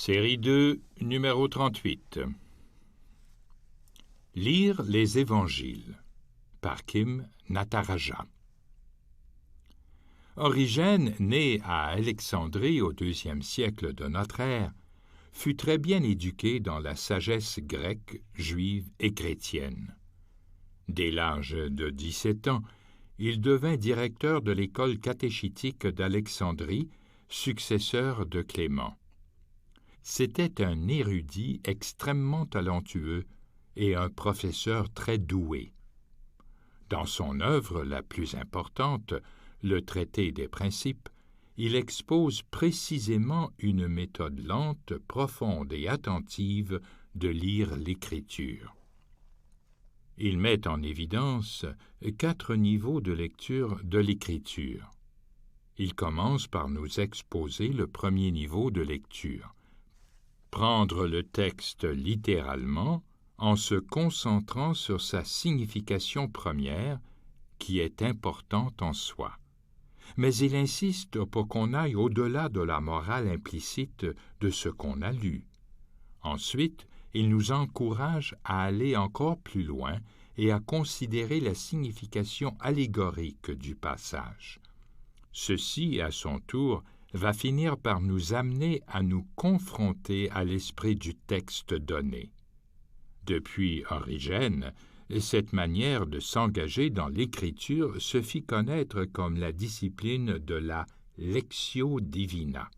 Série 2, numéro 38. Lire les évangiles par Kim Nataraja. Origène, né à Alexandrie au IIe siècle de notre ère, fut très bien éduqué dans la sagesse grecque, juive et chrétienne. Dès l'âge de 17 ans, il devint directeur de l'école catéchétique d'Alexandrie, successeur de Clément. C'était un érudit extrêmement talentueux et un professeur très doué. Dans son œuvre la plus importante, le Traité des Principes, il expose précisément une méthode lente, profonde et attentive de lire l'Écriture. Il met en évidence 4 niveaux de lecture de l'Écriture. Il commence par nous exposer le premier niveau de lecture. Prendre le texte littéralement en se concentrant sur sa signification première, qui est importante en soi. Mais il insiste pour qu'on aille au-delà de la morale implicite de ce qu'on a lu. Ensuite, il nous encourage à aller encore plus loin et à considérer la signification allégorique du passage. Ceci, à son tour, va finir par nous amener à nous confronter à l'esprit du texte donné. Depuis Origène, cette manière de s'engager dans l'écriture se fit connaître comme la discipline de la lectio divina.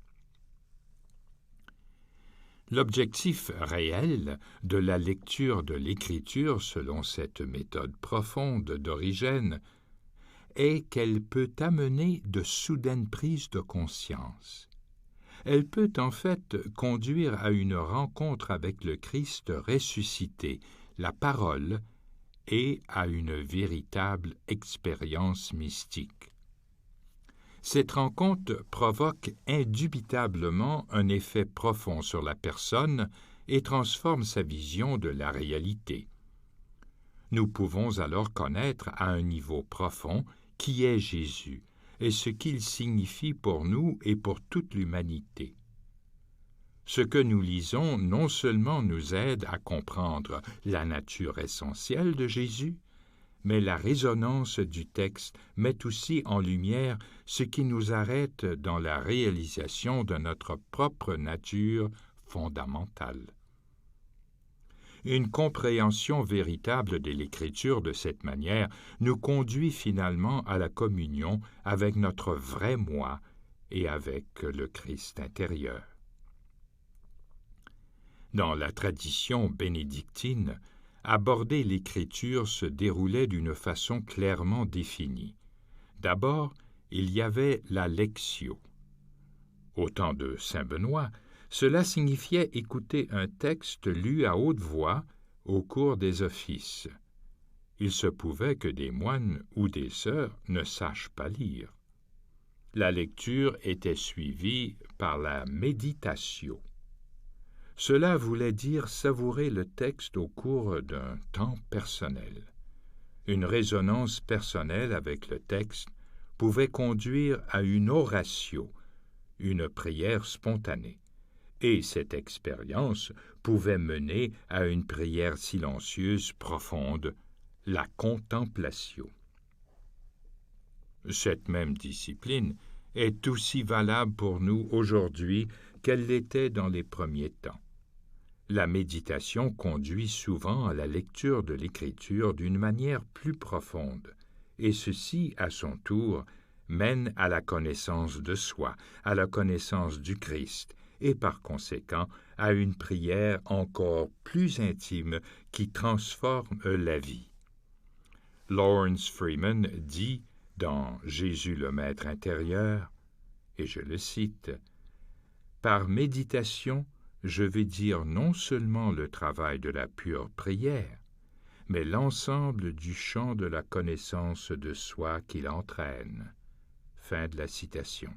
L'objectif réel de la lecture de l'écriture selon cette méthode profonde d'Origène est qu'elle peut amener de soudaines prises de conscience. Elle peut en fait conduire à une rencontre avec le Christ ressuscité, la parole, et à une véritable expérience mystique. Cette rencontre provoque indubitablement un effet profond sur la personne et transforme sa vision de la réalité. Nous pouvons alors connaître à un niveau profond qui est Jésus et ce qu'il signifie pour nous et pour toute l'humanité. Ce que nous lisons non seulement nous aide à comprendre la nature essentielle de Jésus, mais la résonance du texte met aussi en lumière ce qui nous arrête dans la réalisation de notre propre nature fondamentale. Une compréhension véritable de l'Écriture de cette manière nous conduit finalement à la communion avec notre vrai moi et avec le Christ intérieur. Dans la tradition bénédictine, aborder l'Écriture se déroulait d'une façon clairement définie. D'abord, il y avait la lectio. Au temps de saint Benoît, cela signifiait écouter un texte lu à haute voix au cours des offices. Il se pouvait que des moines ou des sœurs ne sachent pas lire. La lecture était suivie par la méditatio. Cela voulait dire savourer le texte au cours d'un temps personnel. Une résonance personnelle avec le texte pouvait conduire à une oratio, une prière spontanée. Et cette expérience pouvait mener à une prière silencieuse profonde, la contemplatio. Cette même discipline est aussi valable pour nous aujourd'hui qu'elle l'était dans les premiers temps. La méditation conduit souvent à la lecture de l'Écriture d'une manière plus profonde, et ceci, à son tour, mène à la connaissance de soi, à la connaissance du Christ, et par conséquent à une prière encore plus intime qui transforme la vie. Lawrence Freeman dit dans Jésus le Maître intérieur, et je le cite, « Par méditation, je vais dire non seulement le travail de la pure prière, mais l'ensemble du champ de la connaissance de soi qu'il entraîne. » Fin de la citation.